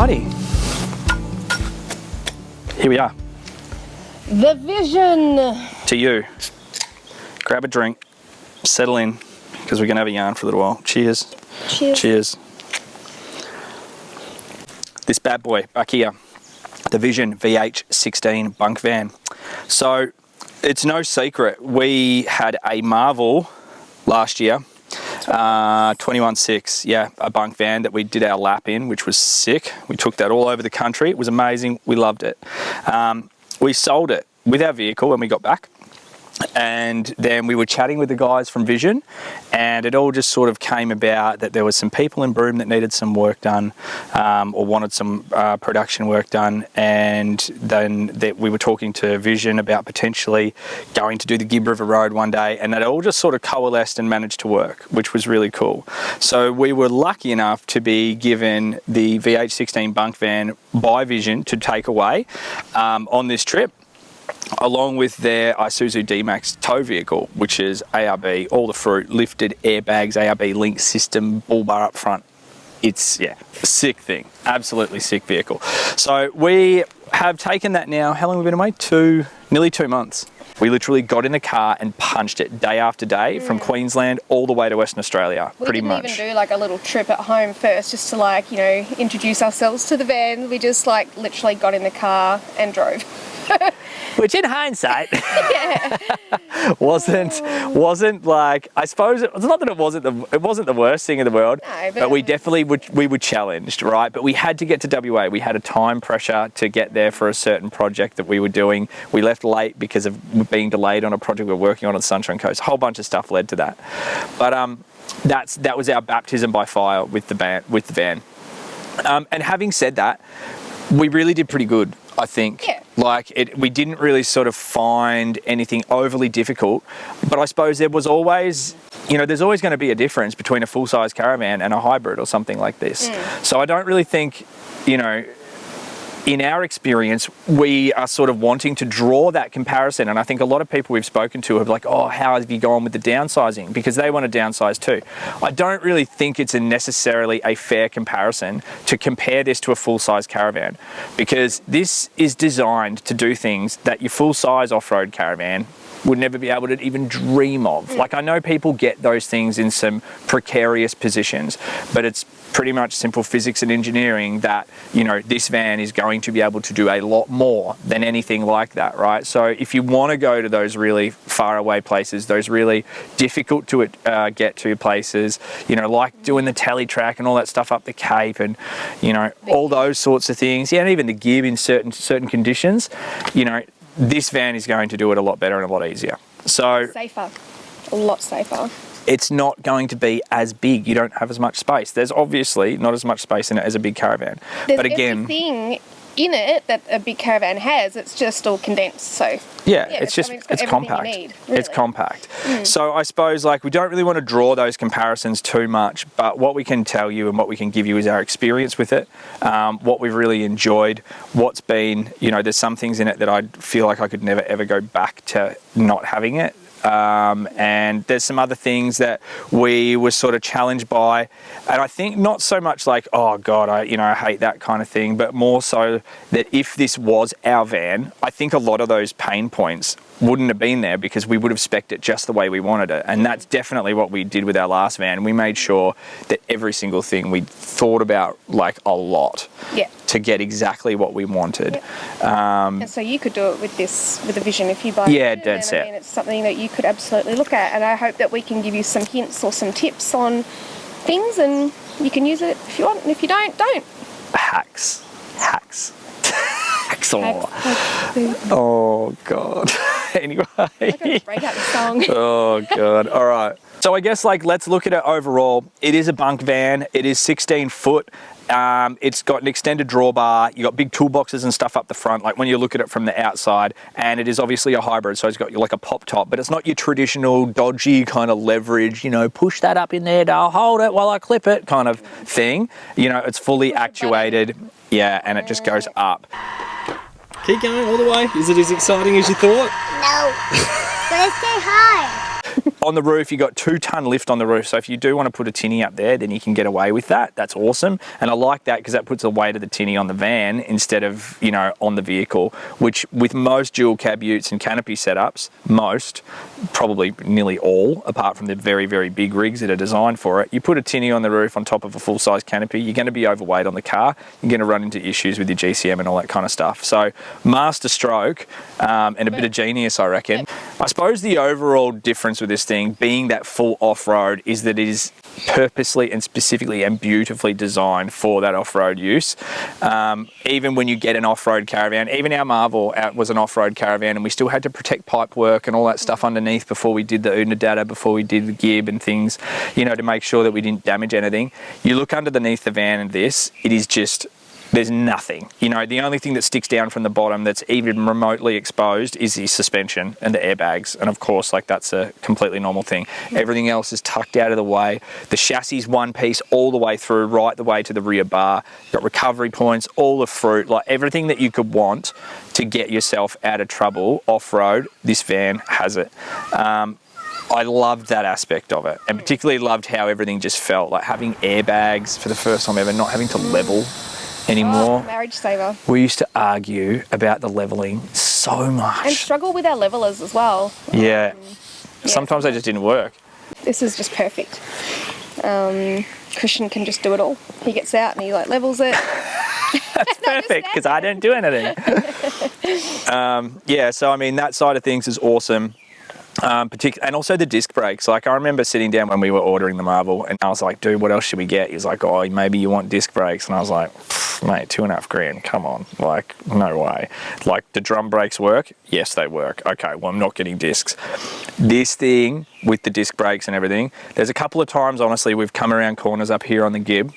Alrighty. Here we are. The vision. To you. Grab a drink, settle in, because we're going to have a yarn for a little while. Cheers. Cheers. Cheers. This bad boy back here, the Vision Vh16 Bunk van. So it's no secret, we had a marvel last year, 21.6, yeah, a bunk van that we did our lap in, which was sick. We took that all over the country. It was amazing. We loved it. We sold it with our vehicle when we got back. And then we were chatting with the guys from Vision, and it all just sort of came about that there was some people in Broome that needed some work done, or wanted some production work done, and then we were talking to Vision about potentially going to do the Gibb River Road one day, and that all just sort of coalesced and managed to work, which was really cool. So we were lucky enough to be given the Vh16 bunk van by Vision to take away on this trip, along with their Isuzu D-Max tow vehicle, which is ARB, all the fruit, lifted airbags, ARB link system, bull bar up front. It's, yeah, a sick thing. Absolutely sick vehicle. So we have taken that now, how long have we been away? Nearly 2 months. We literally got in the car and punched it day after day from Queensland all the way to Western Australia, pretty much. We didn't even do like a little trip at home first just to like, you know, introduce ourselves to the van. We just like literally got in the car and drove. Which in hindsight wasn't like, I suppose it's not that it wasn't the worst thing in the world, no, but we definitely were challenged, right? But we had to get to WA. We had a time pressure to get there for a certain project that we were doing. We left late because of being delayed on a project we were working on the Sunshine Coast. A whole bunch of stuff led to that. But that was our baptism by fire with the van. And having said that, we really did pretty good, I think. Yeah. Like, we didn't really sort of find anything overly difficult, but I suppose there was always, you know, there's always going to be a difference between a full-size caravan and a hybrid or something like this. So I don't really think, you know, in our experience, we are sort of wanting to draw that comparison. And I think a lot of people we've spoken to have like, oh, how have you gone with the downsizing? Because they want to downsize too. I don't really think it's necessarily a fair comparison to compare this to a full-size caravan, because this is designed to do things that your full-size off-road caravan would never be able to even dream of. Like, I know people get those things in some precarious positions, but it's pretty much simple physics and engineering that, you know, this van is going to be able to do a lot more than anything like that, right? So if you want to go to those really far away places, those really difficult to get to places, you know, like doing the tele track and all that stuff up the Cape, and, you know, all those sorts of things, yeah, and even the Gibb in certain conditions, you know, this van is going to do it a lot better and a lot easier. So safer, a lot safer. It's not going to be as big. You don't have as much space. There's obviously not as much space in it as a big caravan. There's but again, everything in it that a big caravan has. It's just all condensed. So yeah, it's compact. Need, really. It's compact. So I suppose, like, we don't really want to draw those comparisons too much, but what we can tell you and what we can give you is our experience with it, what we've really enjoyed, what's been, you know, there's some things in it that I feel like I could never ever go back to not having it. And there's some other things that we were sort of challenged by, and I think not so much like, oh God, I hate that kind of thing, but more so that if this was our van, I think a lot of those pain points wouldn't have been there because we would have spec'd it just the way we wanted it. And that's definitely what we did with our last van. We made sure that every single thing we thought about like a lot to get exactly what we wanted. And so you could do it with the Vision if you buy it. Dead set. I mean, it's something that you could absolutely look at, and I hope that we can give you some hints or some tips on things, and you can use it if you want, and if you don't. Hacks. Oh God. Anyway. I gotta break out the song. Oh God. All right. So I guess, like, let's look at it overall. It is a bunk van. It is 16 foot. It's got an extended drawbar. You got big toolboxes and stuff up the front, like when you look at it from the outside, and it is obviously a hybrid, so it's got like a pop top, but it's not your traditional dodgy kind of leverage, you know, push that up in there, I'll hold it while I clip it kind of thing. You know, it's fully actuated, and it just goes up. Keep going all the way. Is it as exciting as you thought? No. Let's say hi. On the roof, you got 2-ton lift on the roof. So if you do want to put a tinny up there, then you can get away with that. That's awesome. And I like that because that puts the weight of the tinny on the van instead of, you know, on the vehicle, which with most dual cab utes and canopy setups, probably nearly all, apart from the very, very big rigs that are designed for it, you put a tinny on the roof on top of a full-size canopy, you're going to be overweight on the car. You're going to run into issues with your GCM and all that kind of stuff. So master stroke and a bit of genius, I reckon. I suppose the overall difference with this thing being that full off-road is that it is purposely and specifically and beautifully designed for that off-road use. Even when you get an off-road caravan, even our Marvel was an off-road caravan, and we still had to protect pipe work and all that stuff underneath before we did the Unadata, before we did the Gibb and things, you know, to make sure that we didn't damage anything. You look underneath the van and this, it is just, there's nothing. You know, the only thing that sticks down from the bottom that's even remotely exposed is the suspension and the airbags. And of course, like, that's a completely normal thing. Everything else is tucked out of the way. The chassis is one piece all the way through, right the way to the rear bar. You've got recovery points, all the fruit, like everything that you could want to get yourself out of trouble off-road, this van has it. I loved that aspect of it, and particularly loved how everything just felt, like having airbags for the first time ever, not having to level anymore. Oh, marriage saver. We used to argue about the leveling so much. And struggle with our levelers as well. Yeah. Sometimes they just didn't work. This is just perfect. Christian can just do it all. He gets out and he like levels it. That's perfect, because I don't do anything. Yeah, so I mean, that side of things is awesome. And also the disc brakes. Like, I remember sitting down when we were ordering the Marvel, and I was like, dude, what else should we get? He was like, oh, maybe you want disc brakes. And I was like, mate, $2,500, come on. Like, no way. Like, the drum brakes work? Yes, they work. Okay, well, I'm not getting discs. This thing with the disc brakes and everything, there's a couple of times, honestly, we've come around corners up here on the Gibb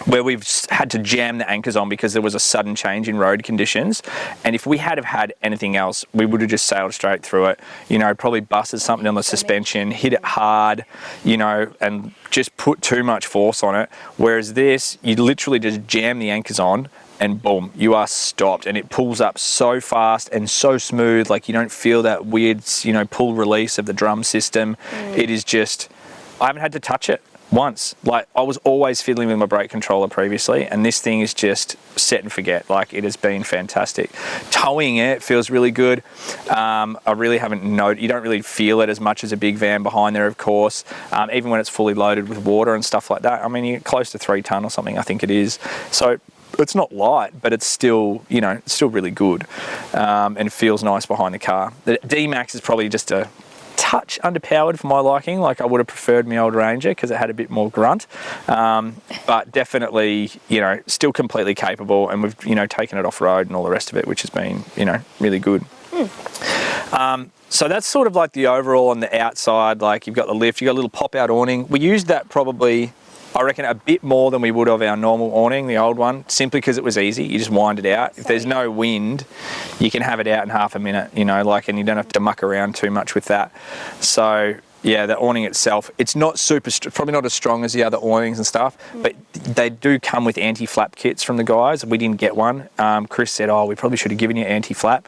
where we've had to jam the anchors on because there was a sudden change in road conditions. And if we had have had anything else, we would have just sailed straight through it, you know, probably busted something on the suspension, hit it hard, you know, and just put too much force on it. Whereas this, you literally just jam the anchors on and boom, you are stopped, and it pulls up so fast and so smooth. Like, you don't feel that weird, you know, pull release of the drum system. It is just, I haven't had to touch it once. Like, I was always fiddling with my brake controller previously, and this thing is just set and forget. Like, it has been fantastic. Towing it feels really good. I really haven't noted, you don't really feel it as much as a big van behind there, of course, even when it's fully loaded with water and stuff like that. I mean, you're close to 3 ton or something, I think it is. So it's not light, but it's still, you know, it's still really good, and it feels nice behind the car. The D-Max is probably just a touch underpowered for my liking. Like, I would have preferred my old Ranger because it had a bit more grunt, but definitely, you know, still completely capable, and we've, you know, taken it off road and all the rest of it, which has been, you know, really good. So that's sort of like the overall on the outside. Like, you've got the lift, you've got a little pop out awning. We used that probably, I reckon, a bit more than we would of our normal awning, the old one, simply because it was easy. You just wind it out. If there's no wind, you can have it out in half a minute, you know, like, and you don't have to muck around too much with that. So yeah, the awning itself, it's not super, probably not as strong as the other awnings and stuff, but they do come with anti-flap kits from the guys. We didn't get one. Chris said, oh, we probably should have given you anti-flap.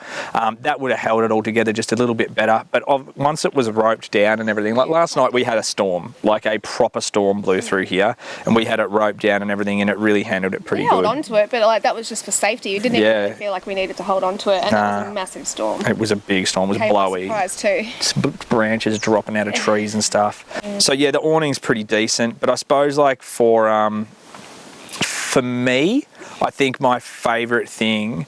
That would have held it all together just a little bit better. But once it was roped down and everything, like last night we had a storm, like a proper storm blew through here, and we had it roped down and everything, and it really handled it pretty good. We held on to it, but like, that was just for safety. We didn't even really feel like we needed to hold on to it, and it was a massive storm. It was a big storm. It was blowy. Surprise too. Branches dropping out of trees and stuff. So yeah, the awning's pretty decent, but I suppose, like, for me, I think my favourite thing,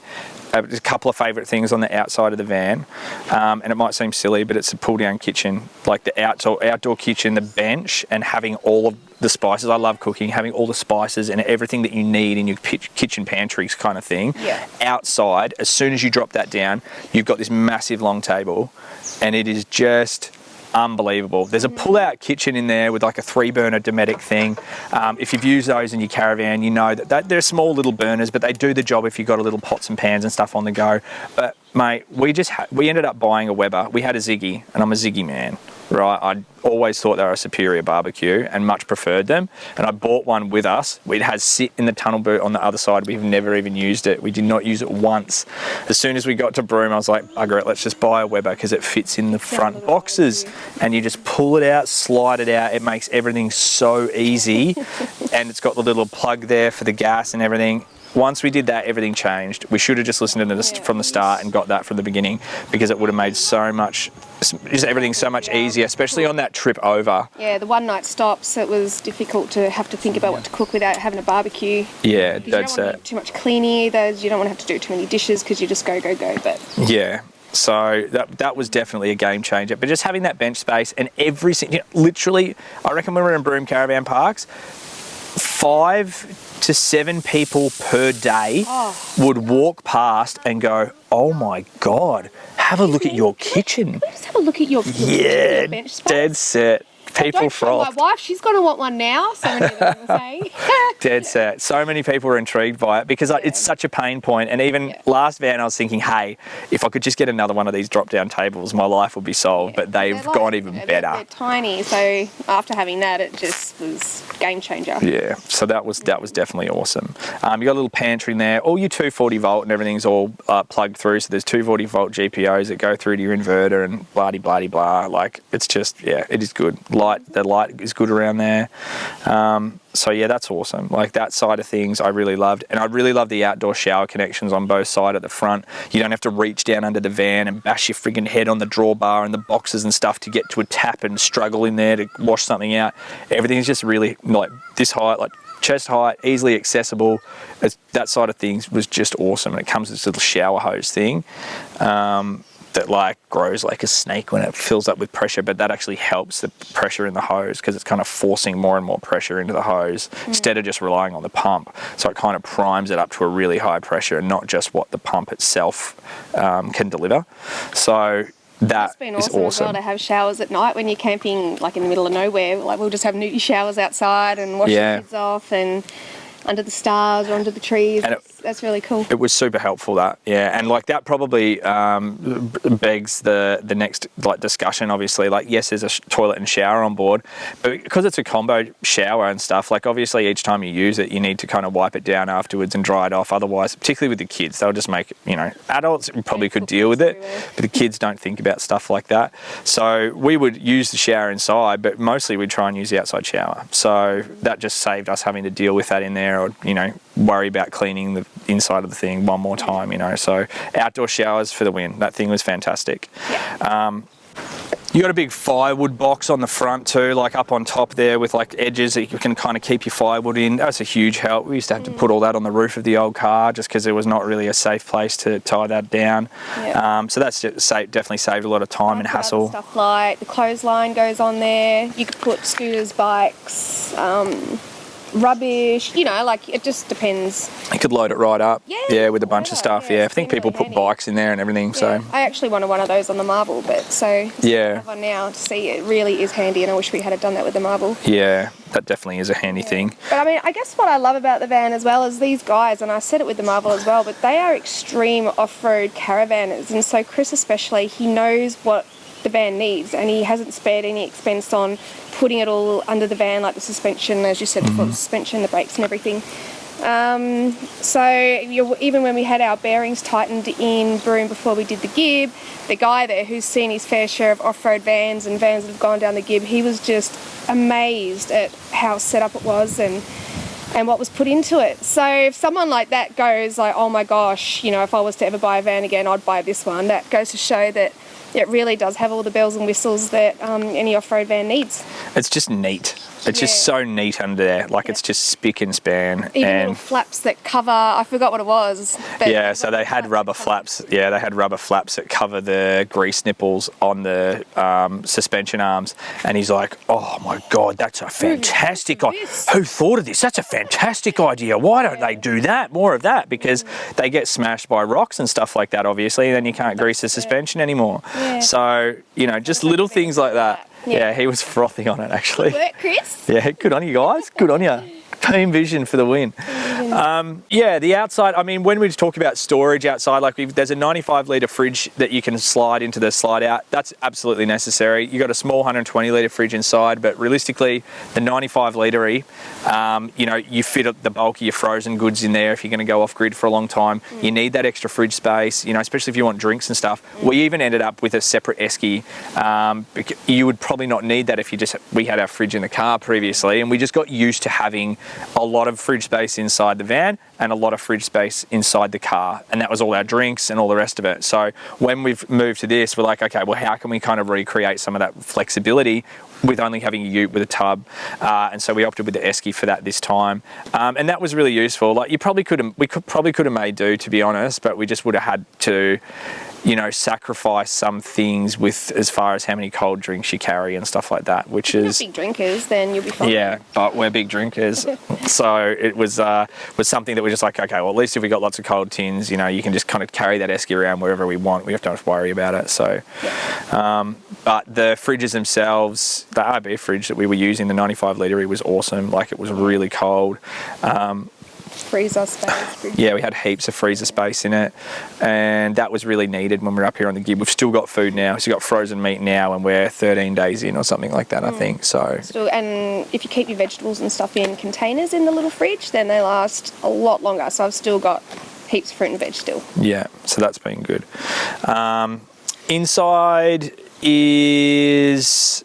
there's a couple of favourite things on the outside of the van, and it might seem silly, but it's a pull-down kitchen, like the outdoor kitchen, the bench, and having all of the spices. I love cooking, having all the spices and everything that you need in your kitchen pantries kind of thing. Yeah. Outside, as soon as you drop that down, you've got this massive long table, and it is just unbelievable. There's a pull-out kitchen in there with like a 3-burner Dometic thing. If you've used those in your caravan, you know that they're small little burners, but they do the job if you've got a little pots and pans and stuff on the go. But mate, we ended up buying a Weber. We had a Ziggy, and I'm a Ziggy man. right? I always thought they were a superior barbecue and much preferred them. And I bought one with us. It has sit in the tunnel boot on the other side. We've never even used it. We did not use it once. As soon as we got to Broome, I was like, bugger it, let's just buy a Weber because it fits in the front boxes. And you just pull it out, slide it out. It makes everything so easy. And it's got the little plug there for the gas and everything. Once we did that, everything changed. We should have just listened to this from the start and got that from the beginning, because it would have made so much, just everything so much easier, especially on that trip over. Yeah, the one night stops, it was difficult to have to think about what to cook without having a barbecue. Yeah, that's it. You don't want to do too much cleaning either. You don't want to have to do too many dishes because you just go. But yeah. So that was definitely a game changer. But just having that bench space and every single, literally, I reckon when we were in Broome Caravan Parks, 5 to 7 people per day would walk past and go, oh my God, have a look at your kitchen. Can we just have a look at your yeah, bench space? Dead set. People frothed. My wife, she's going to want one now. So many people are saying. Dead set. So many people were intrigued by it because it's such a pain point. And even last van, I was thinking, hey, if I could just get another one of these drop-down tables, my life would be solved. But they've gone even better. They're tiny, so after having that, it just was game changer. Yeah, so that was definitely awesome. You got a little pantry in there. All your 240 volt and everything's all plugged through. So there's 240 volt GPOs that go through to your inverter and blah. Like, it's just, yeah, it is good. The light is good around there. So yeah, that's awesome. Like, that side of things I really loved. And I really love the outdoor shower connections on both sides at the front. You don't have to reach down under the van and bash your friggin' head on the drawbar and the boxes and stuff to get to a tap and struggle in there to wash something out. Everything's just really like this height, like chest height, easily accessible. That side of things was just awesome. And it comes with this little shower hose thing. That like grows like a snake when it fills up with pressure, but that actually helps the pressure in the hose because it's kind of forcing more and more pressure into the hose instead of just relying on the pump. So it kind of primes it up to a really high pressure and not just what the pump itself can deliver. So that is awesome. As well to have showers at night when you're camping like in the middle of nowhere. Like, we'll just have nudie showers outside and wash the kids off and under the stars or under the trees. And that's really cool. It was super helpful, that, yeah. And like that probably begs the next like discussion, obviously. Like, yes, there's a toilet and shower on board, but because it's a combo shower and stuff, like obviously each time you use it, you need to kind of wipe it down afterwards and dry it off. Otherwise, particularly with the kids, they'll just make, adults probably could deal with it, but the kids don't think about stuff like that. So we would use the shower inside, but mostly we'd try and use the outside shower. So that just saved us having to deal with that in there, or worry about cleaning the inside of the thing one more time. So outdoor showers for the win. That thing was fantastic. You got a big firewood box on the front too, like up on top there with like edges that you can kind of keep your firewood in. That's a huge help. We used to have to put all that on the roof of the old car just because there was not really a safe place to tie that down. So that's just definitely saved a lot of time and hassle. Stuff like the clothesline goes on there. You could put scooters, bikes, rubbish, like it just depends. You could load it right up, with a bunch of stuff. I think people really put bikes in there and everything. So I actually wanted one of those on the Marvel, but I have one now to see. It really is handy, and I wish we had done that with the Marvel. Yeah, that definitely is a handy thing. But I mean, I guess what I love about the van as well is these guys, and I said it with the Marvel as well, but they are extreme off-road caravanners, and so Chris especially, he knows what the van needs, and he hasn't spared any expense on putting it all under the van, like the suspension, as you said before, the suspension, the brakes and everything. So even when we had our bearings tightened in Broome before we did the Gibb, the guy there who's seen his fair share of off-road vans and vans that have gone down the Gibb, he was just amazed at how set up it was and what was put into it. So if someone like that goes like, oh my gosh, if I was to ever buy a van again, I'd buy this one, that goes to show that it really does have all the bells and whistles that any off-road van needs. It's just neat. It's just so neat under there. Like, it's just spick and span. Even little flaps that cover, I forgot what it was. So they had rubber flaps. Yeah, they had rubber flaps that cover the grease nipples on the suspension arms. And he's like, oh my God, that's a fantastic idea. Who thought of this? That's a fantastic idea. Why don't they do that? More of that, because they get smashed by rocks and stuff like that, obviously, and then you can't grease the suspension anymore. So, just little things like that. Yeah, he was frothing on it, actually. Good work, Chris. Yeah, good on you guys. Good on you. Team vision for the win. Yeah, the outside, I mean, when we talk about storage outside, like there's a 95 litre fridge that you can slide into the slide out. That's absolutely necessary. You've got a small 120 litre fridge inside, but realistically, the 95 litre, you know, you fit the bulk of your frozen goods in there if you're going to go off grid for a long time. You need that extra fridge space, you know, especially if you want drinks and stuff. We even ended up with a separate esky. You would probably not need that if we had our fridge in the car previously, and we just got used to having a lot of fridge space inside the van and a lot of fridge space inside the car, and that was all our drinks and all the rest of it. So when we've moved to this, we're like, okay, well, how can we kind of recreate some of that flexibility with only having a ute with a tub? And so we opted with the esky for that this time, and that was really useful. Like we probably could have made do, to be honest, but we just would have had to, you know, sacrifice some things with as far as how many cold drinks you carry and stuff like that, which is... If you're big drinkers, then you'll be fine. Yeah, but we're big drinkers. So it was something that we're just like, okay, well, at least if we got lots of cold tins, you know, you can just kind of carry that esky around wherever we want. We don't have to worry about it. So, but the fridges themselves, the RB fridge that we were using, the 95 litre, was awesome. Like, it was really cold. Freezer space. Yeah, we had heaps of freezer space in it, and that was really needed when we were up here on the Gibb. We've still got food now, so we've got frozen meat now, and we're 13 days in or something like that, I think. So, and if you keep your vegetables and stuff in containers in the little fridge, then they last a lot longer. So I've still got heaps of fruit and veg still. Yeah, so that's been good. Inside is...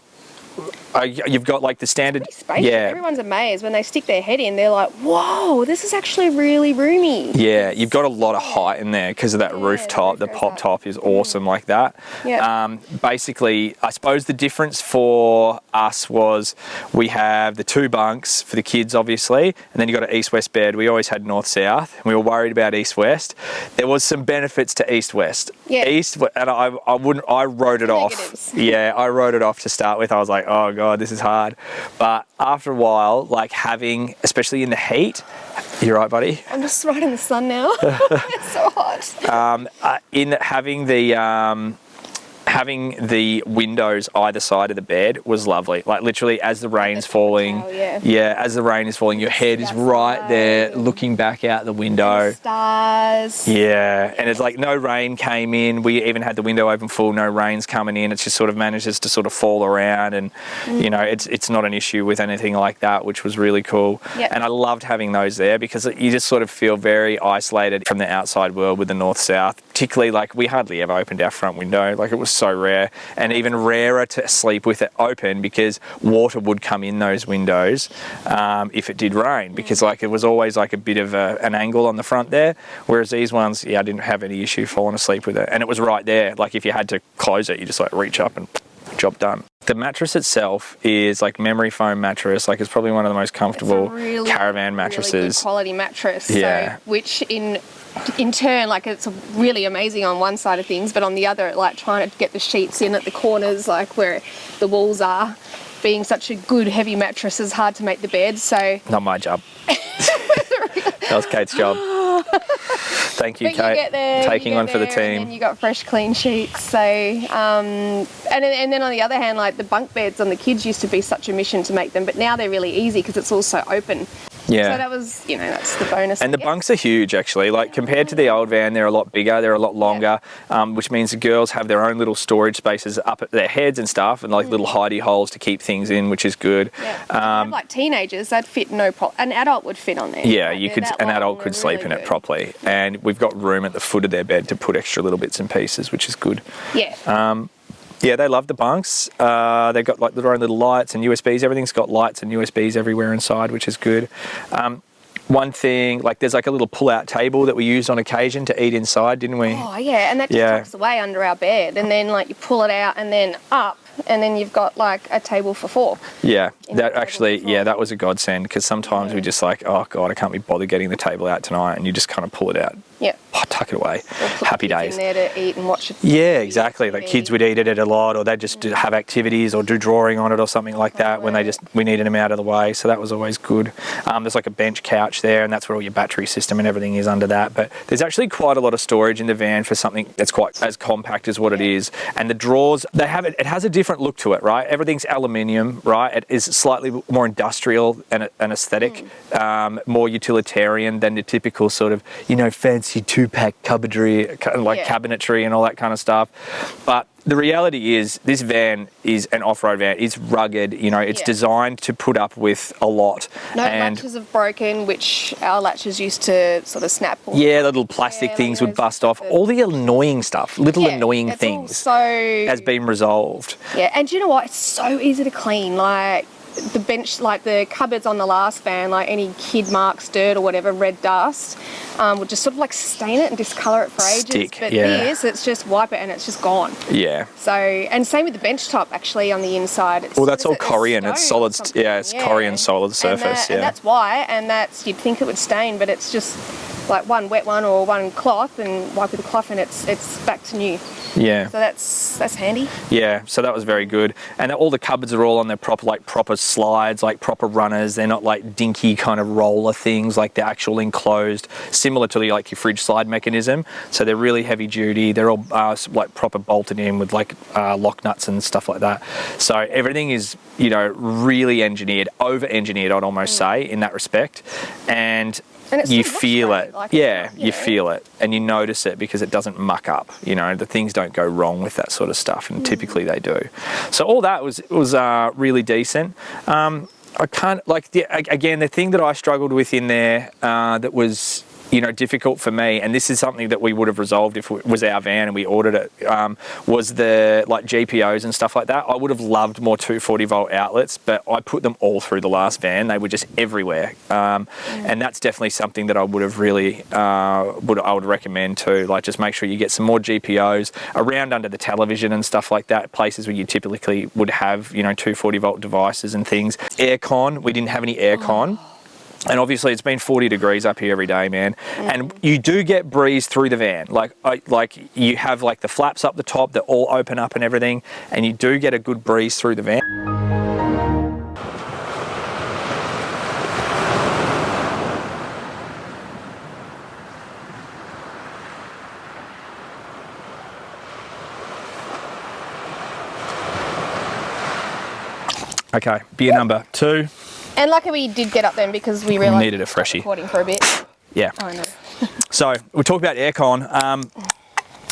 you've got like the standard... Yeah. Everyone's amazed when they stick their head in. They're like, whoa, this is actually really roomy. Yeah, you've got a lot of height in there because of that rooftop. The pop top is awesome like that. Yeah. Basically, I suppose the difference for us was we have the 2 bunks for the kids, obviously, and then you've got an east-west bed. We always had north-south, and we were worried about east-west. There was some benefits to east-west. Yeah. And I wrote it off. Yeah, I wrote it off to start with. I was like, oh God, this is hard. But after a while, like having, especially in the heat, you right, buddy? I'm just right in the sun now. It's so hot. In having the windows either side of the bed was lovely. Like literally as the rain's falling, as the rain is falling, your head is right there looking back out the window. Stars. Yeah, and it's like no rain came in. We even had the window open full, no rain's coming in. It just sort of manages to sort of fall around, and you know, it's not an issue with anything like that, which was really cool. Yep. And I loved having those there because you just sort of feel very isolated from the outside world with the north-south. Particularly, like, we hardly ever opened our front window. Like, it was so rare, and even rarer to sleep with it open because water would come in those windows if it did rain, because like it was always like a bit of an angle on the front there, whereas these ones, I didn't have any issue falling asleep with it, and it was right there. Like, if you had to close it, you just like reach up and job done. The mattress itself is like memory foam mattress. Like, it's probably one of the most comfortable caravan mattresses. Really good quality mattress. Yeah. So, which in turn, like, it's really amazing on one side of things, but on the other, like, trying to get the sheets in at the corners, like where the walls are, being such a good heavy mattress is hard to make the bed. So not my job. That was Kate's job. Thank you, Kate. Taking one for the team. And you got fresh, clean sheets. So, and then on the other hand, like, the bunk beds on the kids used to be such a mission to make them, but now they're really easy because it's all so open. Yeah. So that was, you know, that's the bonus. And the bunks are huge, actually. Like, compared to the old van, they're a lot bigger, they're a lot longer, which means the girls have their own little storage spaces up at their heads and stuff, and like little hidey holes to keep things in, which is good. Yeah. Like teenagers, they'd fit no problem. An adult would fit on there. Yeah, an adult could sleep in it properly. And we've got room at the foot of their bed to put extra little bits and pieces, which is good. Yeah. Yeah, they love the bunks. They've got like their own little lights and USBs. Everything's got lights and USBs everywhere inside, which is good. One thing, like, there's like a little pull-out table that we used on occasion to eat inside, didn't we? Oh, yeah, and that just tucks away under our bed, and then like you pull it out and then up, and then you've got like a table for 4. Yeah, that actually, that was a godsend, because sometimes we just like, oh God, I can't be bothered getting the table out tonight, and you just kind of pull it out Yeah. Oh, tuck it away. Or put Happy the kids days. in there to eat and watch it. Yeah, exactly. Like kids would eat it a lot, or they'd just have activities or do drawing on it or something like that when we needed them out of the way. So that was always good. There's like a bench couch there, and that's where all your battery system and everything is under that. But there's actually quite a lot of storage in the van for something that's quite as compact as what it is. And the drawers, it has a different look to it, right? Everything's aluminium, right? It is slightly more industrial and aesthetic, more utilitarian than the typical sort of, fancy 2-pack cupboardry, cabinetry and all that kind of stuff. But the reality is this van is an off-road van. It's rugged, it's designed to put up with a lot. No latches have broken, which our latches used to sort of snap. Yeah, little plastic things would bust off. All the annoying stuff, annoying things has been resolved. Yeah, and do you know what? It's so easy to clean. Like the bench, like the cupboards on the last van, like any kid marks, dirt or whatever, red dust, would just sort of like stain it and discolour it for ages. But this, it's just wipe it and it's just gone. Yeah. So, and same with the bench top actually on the inside. It's, that's all Corian. It's solid. Yeah, it's Corian solid surface. And that's why. And you'd think it would stain, but it's just like one wet one or one cloth and wipe with a cloth and it's back to new. Yeah. So that's handy. Yeah, so that was very good. And all the cupboards are all on their proper slides, like proper runners. They're not like dinky kind of roller things, like they're actual enclosed, similar to your fridge slide mechanism. So they're really heavy duty. They're all like proper bolted in with like lock nuts and stuff like that. So everything is, really engineered, over-engineered, I'd almost say, in that respect. And you feel it. You feel it and you notice it because it doesn't muck up. The things don't go wrong with that sort of stuff, and typically they do. So all that was really decent. I can't, again, the thing that I struggled with in there that was difficult for me, and this is something that we would have resolved if it was our van and we ordered it, was the GPOs and stuff like that. I would have loved more 240 volt outlets, but I put them all through the last van. They were just everywhere, and that's definitely something that I would have really I would recommend too. Just make sure you get some more GPOs around under the television and stuff like that, places where you typically would have 240 volt devices and things. Aircon, we didn't have any aircon. And obviously it's been 40 degrees up here every day, man. And you do get breeze through the van. You have the flaps up the top that all open up and everything, and you do get a good breeze through the van. Okay, beer number 2. And luckily we did get up then because we realised we needed a freshie. Recording for a bit. Yeah. Oh, I know. So we talked about aircon.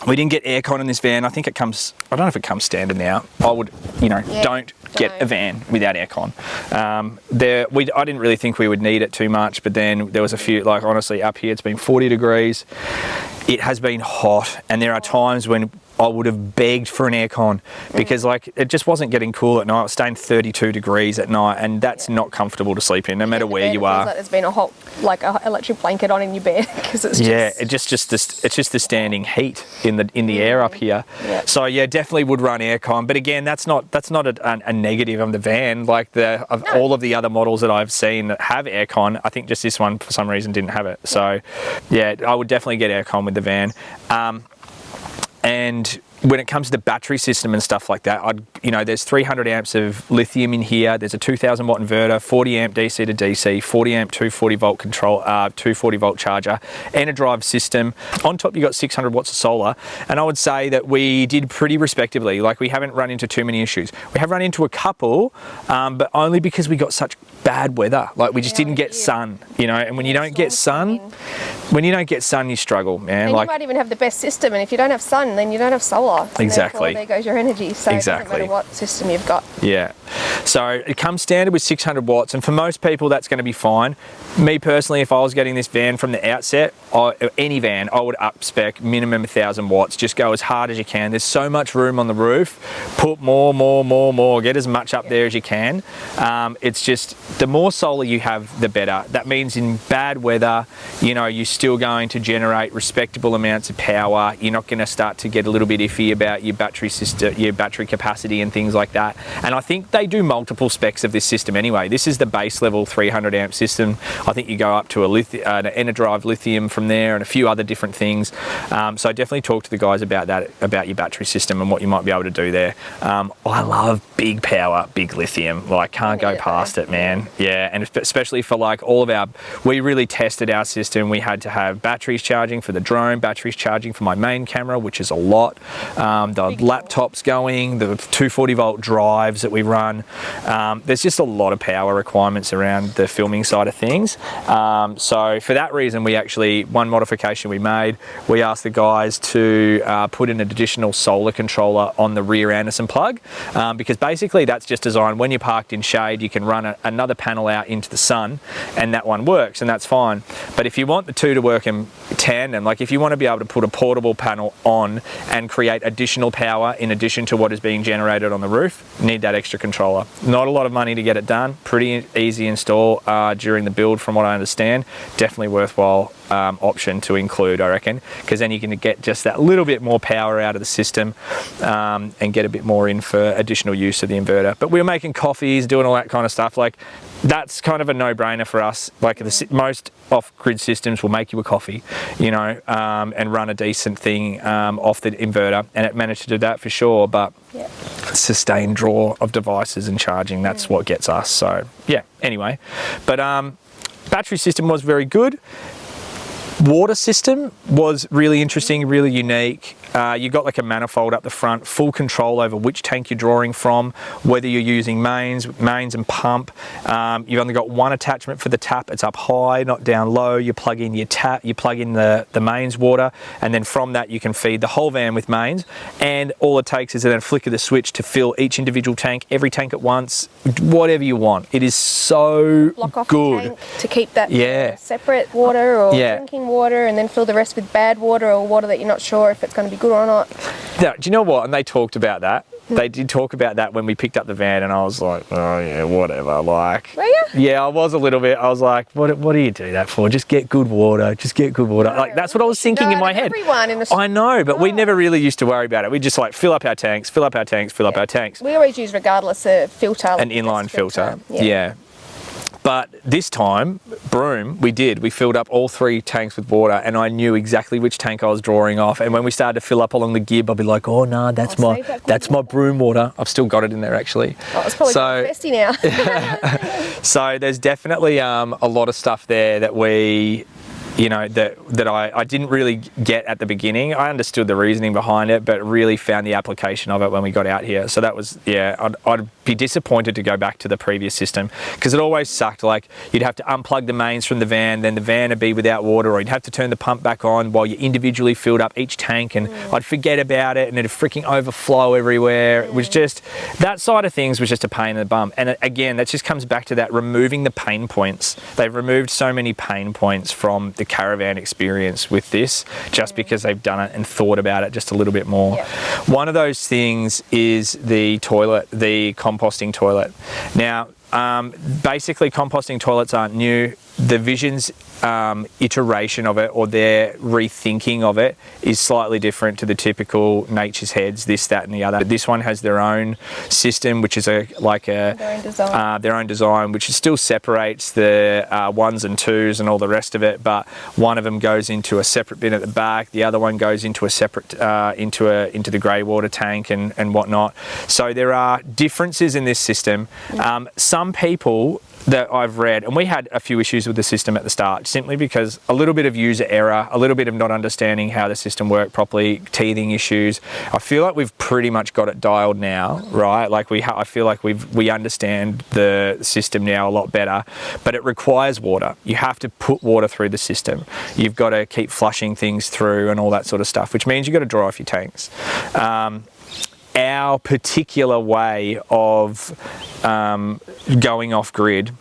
We didn't get aircon in this van. I think it comes, I don't know if it comes standard now. I would, don't get a van without aircon. I didn't really think we would need it too much, but then there was a few, honestly, up here it's been 40 degrees. It has been hot, and there are times when I would have begged for an aircon because it just wasn't getting cool at night. It was staying 32 degrees at night, and that's not comfortable to sleep in, no matter where you are. Like there's been a electric blanket on in your bed because it's it's just the standing heat in the air up here. Yeah. So definitely would run aircon, but again, that's not a negative on the van. All of the other models that I've seen that have aircon, I think just this one for some reason didn't have it. So I would definitely get aircon with the van. And when it comes to the battery system and stuff like that, there's 300 amps of lithium in here. There's a 2000 watt inverter, 40 amp DC to DC, 40 amp 240 volt control, 240 volt charger, and a drive system. On top, you got 600 watts of solar. And I would say that we did pretty respectively. We haven't run into too many issues. We have run into a couple, but only because we got such bad weather. We just didn't get sun, and when you don't get sun, you struggle, man. And you might even have the best system, and if you don't have sun, then you don't have solar. Exactly. There goes your energy. So it doesn't matter what system you've got. Yeah. So it comes standard with 600 watts, and for most people that's going to be fine. Me personally, if I was getting this van from the outset, any van, I would up spec minimum 1000 watts. Just go as hard as you can. There's so much room on the roof. Put more. Get as much up there as you can. It's just the more solar you have, the better. That means in bad weather, you still going to generate respectable amounts of power. You're not going to start to get a little bit iffy about your battery system, your battery capacity and things like that. And I think they do multiple specs of this system anyway. This is the base level 300 amp system. I think you go up to an Enerdrive lithium from there and a few other different things. So definitely talk to the guys about that, about your battery system and what you might be able to do there. I love big power, big lithium. Like, can't go past it, man. Yeah, and especially for like all of our, we really tested our system. We had to have batteries charging for the drone, batteries charging for my main camera, which is a lot. The laptops going, the 240 volt drives that we run. There's just a lot of power requirements around the filming side of things. So for that reason, we actually, one modification we made, we asked the guys to put in an additional solar controller on the rear Anderson plug, because basically that's just designed when you're parked in shade, you can run another panel out into the sun and that one works, and that's fine. But if you want the two to work in tandem, like if you want to be able to put a portable panel on and create additional power in addition to what is being generated on the roof, you need that extra controller. Not a lot of money to get it done, pretty easy install during the build from what I understand. Definitely worthwhile option to include, I reckon, because then you can get just that little bit more power out of the system and get a bit more in for additional use of the inverter. But we were making coffees, doing all that kind of stuff. Like, that's kind of a no-brainer for us. Like, most off-grid systems will make you a coffee, you know, and run a decent thing off the inverter, and it managed to do that for sure. But sustained draw of devices and charging, that's what gets us. So yeah, anyway, but battery system was very good. Water system was really interesting, really unique. You got like a manifold up the front, full control over which tank you're drawing from, whether you're using mains and pump. You've only got one attachment for the tap. It's up high, not down low. You plug in your tap, you plug in the mains water, and then from that you can feed the whole van with mains. And all it takes is then a flick of the switch to fill each individual tank, every tank at once, whatever you want. It is so Block off good. the tank to keep that separate water or drinking water, and then fill the rest with bad water or water that you're not sure if it's going to be good or not. Yeah, do you know what? And they talked about that. They did talk about that when we picked up the van, and I was like, oh yeah, whatever. Like, were you? Yeah, I was a little bit. I was like, what do you do that for? Just get good water. Just get good water. Like, that's what I was thinking in my head. Everyone in I know, but we never really used to worry about it. We just like fill up our tanks, fill up our tanks, fill up our tanks. We always use, regardless, a filter. An inline filter. Yeah. But this time, Broome, we filled up all 3 tanks with water, and I knew exactly which tank I was drawing off. And when we started to fill up along the Gibb, I'd be like, oh no, that's my Broome water. I've still got it in there actually. Oh, it's probably thirsty now. So there's definitely a lot of stuff there that we, you know, that I didn't really get at the beginning. I understood the reasoning behind it, but really found the application of it when we got out here. So that was, I'd be disappointed to go back to the previous system, because it always sucked. Like, you'd have to unplug the mains from the van, then the van would be without water, or you'd have to turn the pump back on while you individually filled up each tank, and I'd forget about it and it'd freaking overflow everywhere. It was just, that side of things was just a pain in the bum. And again, that just comes back to that removing the pain points. They've removed so many pain points from the caravan experience with this, just because they've done it and thought about it just a little bit more. One of those things is the toilet, the composting toilet. Now, basically composting toilets aren't new. The Vision's iteration of it, or their rethinking of it, is slightly different to the typical Nature's Heads, this, that and the other. This one has their own system, which is their own design, which still separates the ones and twos and all the rest of it, but one of them goes into a separate bin at the back, the other one goes into a separate into the grey water tank and whatnot. So there are differences in this system. Some people that I've read, and we had a few issues with the system at the start, simply because a little bit of user error, a little bit of not understanding how the system worked properly, teething issues. I feel like we've pretty much got it dialed now, right? Like I feel like we understand the system now a lot better, but it requires water. You have to put water through the system. You've got to keep flushing things through and all that sort of stuff, which means you've got to draw off your tanks. Our particular way of going off grid,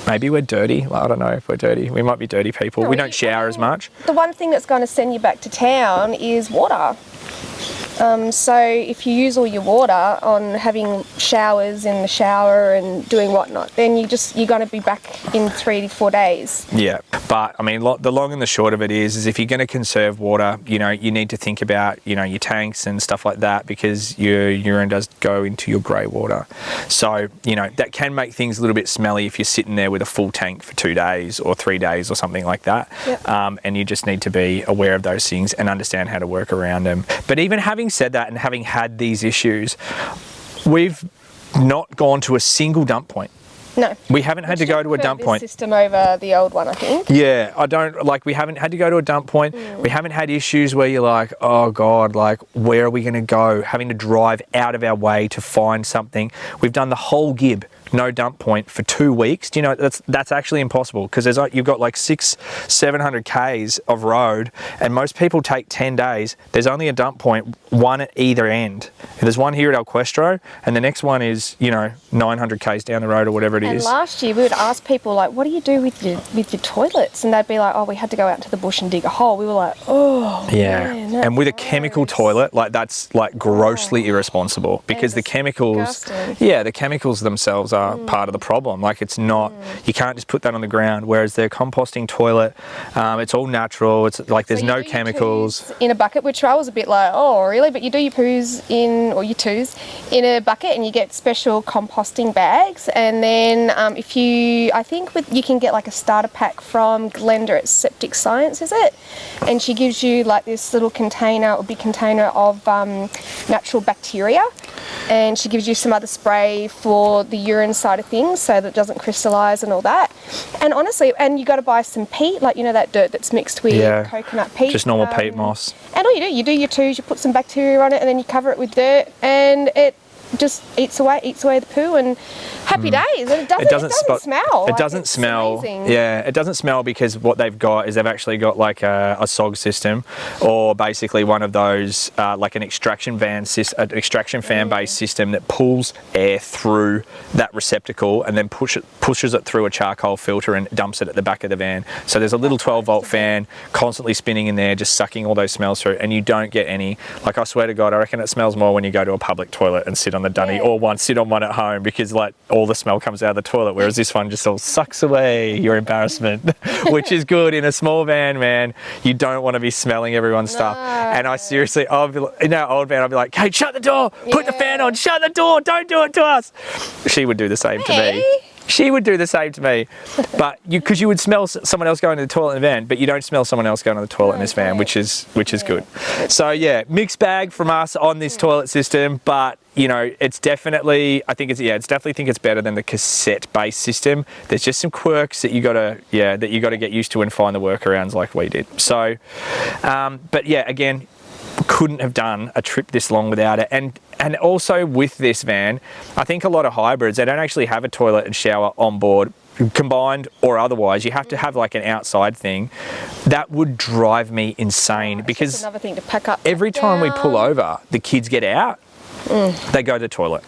maybe we're dirty. I don't know if we're dirty. We might be dirty people. We don't shower as much. The one thing that's going to send you back to town is water. So if you use all your water on having showers in the shower and doing whatnot, then you're going to be back in 3 to 4 days. Yeah, but I mean, the long and the short of it is if you're going to conserve water, you know, you need to think about, you know, your tanks and stuff like that, because your urine does go into your grey water. So, you know, that can make things a little bit smelly if you're sitting there with a full tank for 2 days or 3 days or something like that. Yep. And you just need to be aware of those things and understand how to work around them. But even having said that and having had these issues, we've not gone to a single dump point. No. We haven't had to go to a dump point. System over the old one, I think. Yeah, we haven't had to go to a dump point. We haven't had issues where you're like, oh God, like, where are we going to go? Having to drive out of our way to find something. We've done the whole Gibb, no dump point, for 2 weeks. Do you know, that's actually impossible, because you've got like 600-700 Ks of road, and most people take 10 days. There's only a dump point, one at either end. There's one here at El Questro, and the next one is, you know, 900 Ks down the road or whatever it is. And last year we would ask people, like, what do you do with your toilets? And they'd be like, oh, we had to go out into the bush and dig a hole. We were like, oh, yeah. Man, and with a chemical toilet, like, that's like grossly irresponsible, because the chemicals, disgusting. The chemicals themselves are part of the problem. Like, it's not, you can't just put that on the ground, whereas the composting toilet, it's all natural. It's like, there's no chemicals. In a bucket, which I was a bit like, oh, really? But you do your poos or your toos in a bucket, and you get special composting bags. And then you can get like a starter pack from Glenda at Septic Science, is it? And she gives you like this little container, or big container of natural bacteria, and she gives you some other spray for the urine side of things so that it doesn't crystallize and all that. And honestly, and you got to buy some peat, like, you know, that dirt that's mixed with coconut peat. Just normal peat moss. And all you do your toos, you put some bacteria on it, and then you cover it with dirt, and it just eats away the poo, and happy days. And it doesn't smell. It doesn't smell. Amazing. Yeah, it doesn't smell, because what they've got is they've actually got like a SOG system, or basically one of those like an extraction fan based system that pulls air through that receptacle and then pushes it through a charcoal filter and dumps it at the back of the van. So there's a little 12-volt fan constantly spinning in there, just sucking all those smells through, and you don't get any. Like, I swear to God, I reckon it smells more when you go to a public toilet and sit on the dunny, or sit on one at home, because like all the smell comes out of the toilet, whereas this one just all sucks away your embarrassment, which is good. In a small van, man, you don't want to be smelling everyone's stuff. And I seriously, in our old van, I'd be like, Kate, shut the door, put the fan on, shut the door, don't do it to us. She would do the same to me. She would do the same to me, but because you would smell someone else going to the toilet in the van, but you don't smell someone else going to the toilet in this van, which is good. So yeah, mixed bag from us on this toilet system, but you know, it's definitely, I think it's better than the cassette-based system. There's just some quirks that you gotta get used to and find the workarounds like we did. So, but yeah, again, couldn't have done a trip this long without it. And also with this van, I think a lot of hybrids, they don't actually have a toilet and shower on board, combined or otherwise. You have to have like an outside thing. That would drive me insane, because another thing to pack up. Every time we pull over, the kids get out, they go to the toilet.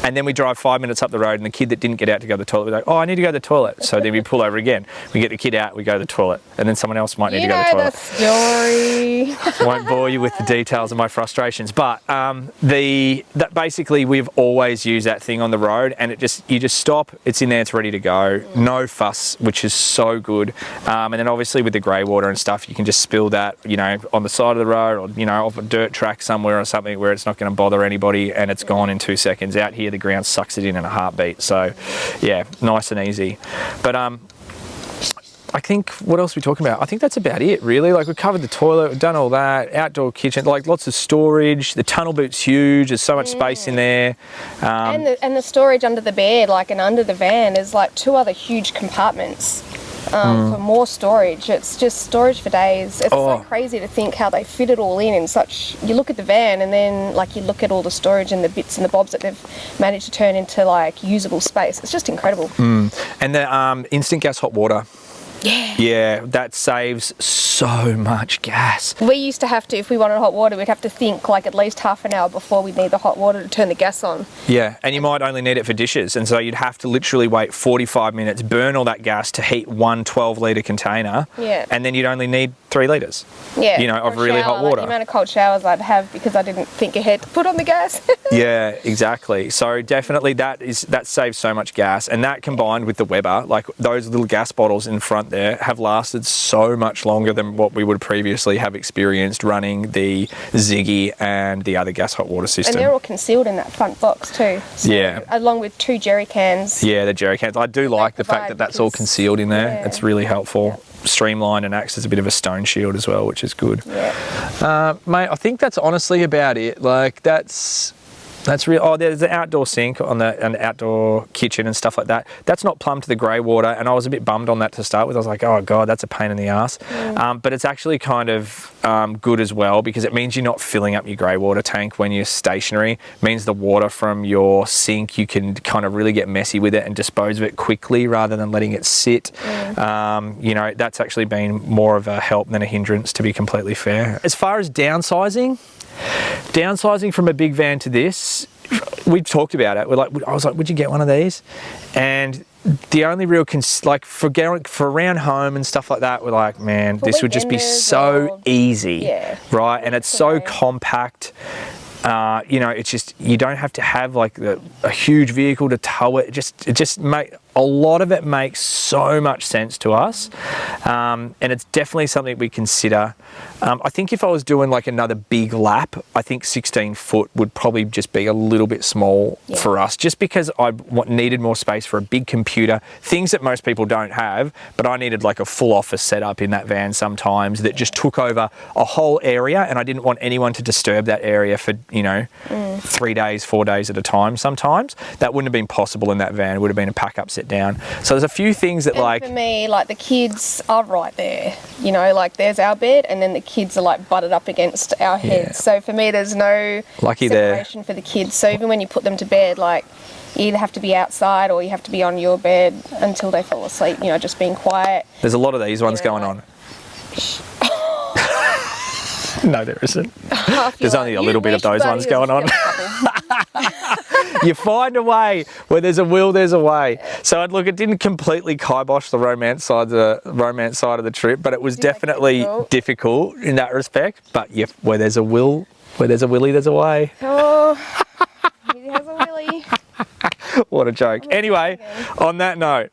And then we drive 5 minutes up the road, and the kid that didn't get out to go to the toilet, we're like, oh, I need to go to the toilet. So then we pull over again. We get the kid out, we go to the toilet. And then someone else might need to go to the toilet. The story. Won't bore you with the details of my frustrations. But that basically, we've always used that thing on the road, and you just stop, it's in there, it's ready to go. No fuss, which is so good. And then obviously with the grey water and stuff, you can just spill that, you know, on the side of the road, or, you know, off a dirt track somewhere or something where it's not going to bother anybody, and it's gone in 2 seconds. Out here, the ground sucks it in a heartbeat. So yeah, nice and easy. But I think, what else are we talking about? I think that's about it, really. Like, we've covered the toilet, we've done all that, outdoor kitchen, like lots of storage. The tunnel boot's huge, there's so much space in there. And the storage under the bed, like, and under the van, is like 2 other huge compartments for more storage. It's just storage for days. It's so crazy to think how they fit it all in such. You look at the van, and then like you look at all the storage and the bits and the bobs that they've managed to turn into like usable space. It's just incredible. And the instant gas hot water. Yeah, that saves so much gas. We used to have to, if we wanted hot water, we'd have to think like at least half an hour before we'd need the hot water to turn the gas on. Yeah, and you might only need it for dishes, and so you'd have to literally wait 45 minutes, burn all that gas to heat one 12-litre container, and then you'd only need 3 litres, you know, of really hot water. Like the amount of cold showers I'd have because I didn't think ahead to put on the gas. Yeah, exactly. So definitely that saves so much gas, and that combined with the Weber, like those little gas bottles in front there have lasted so much longer than what we would previously have experienced running the Ziggy and the other gas hot water system. And they're all concealed in that front box too. So, yeah. Along with 2 jerry cans. Yeah, the jerry cans. I do like the fact that that's all concealed in there. It's really helpful. Streamlined and acts as a bit of a stone shield as well, which is good. Yeah. Mate, I think that's honestly about it. Like that's real. Oh, there's an outdoor sink on an outdoor kitchen and stuff like that. That's not plumbed to the grey water, and I was a bit bummed on that to start with. I was like, oh god, that's a pain in the ass. But it's actually kind of good as well, because it means you're not filling up your grey water tank when you're stationary. It means the water from your sink, you can kind of really get messy with it and dispose of it quickly rather than letting it sit. You know, that's actually been more of a help than a hindrance, to be completely fair. As far as downsizing from a big van to this, we've talked about it. I was like, would you get one of these? And the only real for around home and stuff like that, we're like, man, this would just be so easy, right? And it's so compact. You know, it's just, you don't have to have like a huge vehicle to tow it. A lot of it makes so much sense to us, and it's definitely something we consider. I think if I was doing like another big lap, I think 16 foot would probably just be a little bit small for us, just because I needed more space for a big computer, things that most people don't have, but I needed like a full office setup in that van sometimes that just took over a whole area, and I didn't want anyone to disturb that area for, you know, 3 days, 4 days at a time sometimes. That wouldn't have been possible in that van. It would have been a pack-up sit down. So there's a few things that, like, for me, like the kids are right there, you know, like there's our bed and then the kids are like butted up against our heads. So for me, there's no separation for the kids. So even when you put them to bed, like you either have to be outside or you have to be on your bed until they fall asleep, you know, just being quiet. There's a lot of these ones going on. No, there isn't. There's only a little bit of those ones going on. You find a way. Where there's a will, there's a way. So look, it didn't completely kibosh the romance side of the trip, but it was definitely difficult in that respect. But where there's a will, where there's a willy, there's a way. Oh, he has a willy. What a joke. Anyway, on that note,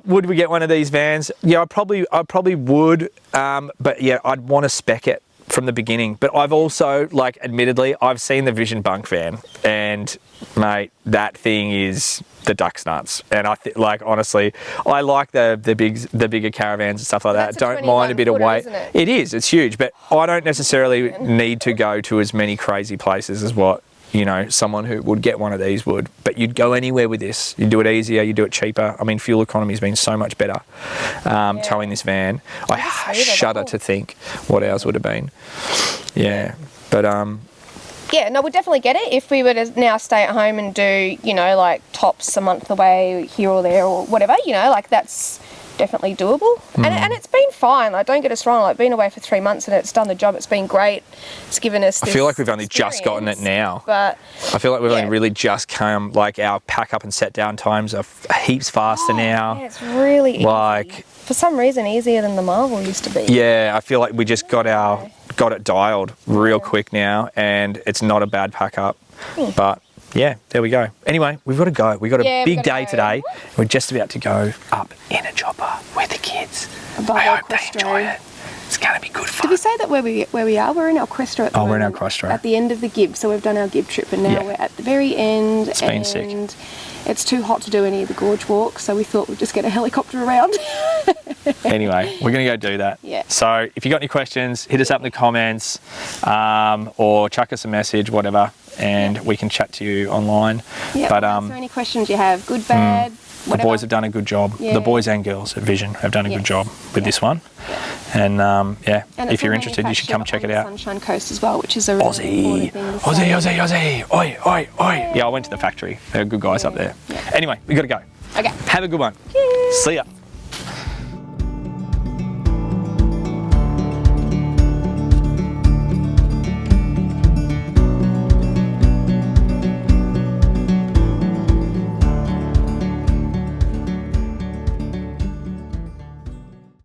would we get one of these vans? Yeah, I probably would. But yeah, I'd want to spec it from the beginning. But I've also, like, admittedly, I've seen the Vision Bunk van, and mate, that thing is the duck's nuts. And I think, like, honestly, I like the bigger caravans and stuff like that. Don't mind a bit of weight. It is. It's huge, but I don't necessarily need to go to as many crazy places as what, you know, someone who would get one of these would. But you'd go anywhere with this. You'd do it easier, you'd do it cheaper. I mean, fuel economy's been so much better towing this van. I shudder to think what ours would have been. Yeah, but yeah, no, we'd definitely get it if we were to now stay at home and do, you know, like tops a month away here or there or whatever, you know, like that's definitely doable. And it's been fine, like don't get us wrong, like been away for 3 months and it's done the job. It's been great. It's given us this, I feel like we've only just gotten it now, but I feel like we've only really just come, like our pack up and set down times are heaps faster now. Yeah, it's really like easy. For some reason easier than the Marvel used to be. Yeah, I feel like we just got it dialed real quick now, and it's not a bad pack up. But yeah, there we go. Anyway, we've got to go. We've got a big day today. We're just about to go up in a chopper with the kids. I hope they enjoy it. It's going to be good fun. Did we say that where we are? We're in our Crestro at the moment. We're in our Crestro. At the end of the Gibb. So we've done our Gibb trip and now we're at the very end. It's been sick. It's too hot to do any of the gorge walks, so we thought we'd just get a helicopter around. Anyway, we're going to go do that. Yeah. So if you got any questions, hit us up in the comments or chuck us a message, whatever, and we can chat to you online. Yeah, but answer any questions you have, good, bad, whatever. The boys have done a good job. Yeah. The boys and girls at Vision have done a good job with this one. Yeah. And if you're interested, you should come check it out. Sunshine Coast as well, which is a really important thing. Aussie. Oi, oi, oi. Yeah, I went to the factory. They're good guys up there. Yeah. Anyway, we got to go. Okay. Have a good one. Cheers. See ya.